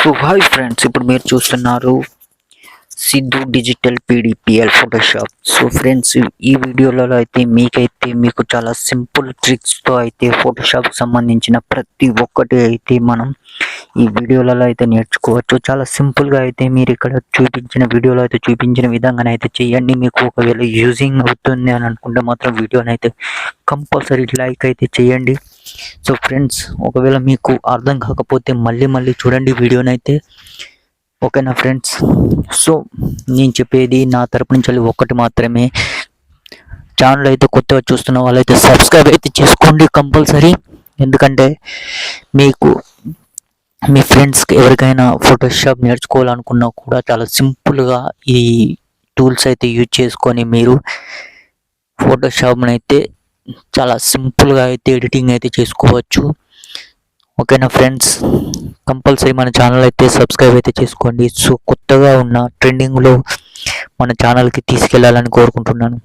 So hi friends, ఇప్పుడు మీరు చూస్తున్నారు Siddhu digital PDPL Photoshop. So friends, ఈ వీడియోలో అయితే మీకు చాలా సింపుల్ ట్రిక్స్తో అయితే ఫోటోషాప్కి సంబంధించిన ప్రతి ఒక్కటి అయితే మనం ఈ వీడియోలలో అయితే నేర్చుకోవచ్చు. చాలా సింపుల్గా అయితే మీరు ఇక్కడ వీడియోలో అయితే చూపించిన విధంగానైతే చేయండి. మీకు ఒకవేళ యూజింగ్ అవుతుంది అని అనుకుంటే మాత్రం వీడియోని అయితే కంపల్సరీ లైక్ అయితే చేయండి. సో ఫ్రెండ్స్, ఒకవేళ మీకు అర్థం కాకపోతే మళ్ళీ చూడండి వీడియోని అయితే. ఓకేనా ఫ్రెండ్స్? సో నేను చెప్పేది నా తరపు నుంచి ఒక్కటి మాత్రమే. ఛానల్ అయితే కొత్తగా చూస్తున్న వాళ్ళైతే సబ్స్క్రైబ్ అయితే చేసుకోండి కంపల్సరీ. ఎందుకంటే మీకు మీ ఫ్రెండ్స్కి ఎవరికైనా ఫోటోషాప్ నేర్చుకోవాలనుకున్నా కూడా చాలా సింపుల్గా ఈ టూల్స్ అయితే యూజ్ చేసుకొని మీరు ఫోటోషాప్ని అయితే చాలా సింపుల్గా అయితే ఎడిటింగ్ అయితే చేసుకోవచ్చు. ఓకేనా ఫ్రెండ్స్? కంపల్సరీ మన ఛానల్ అయితే సబ్స్క్రైబ్ అయితే చేసుకోండి. సో కొత్తగా ఉన్న ట్రెండింగ్లో మన ఛానల్కి తీసుకెళ్లాలని కోరుకుంటున్నాను.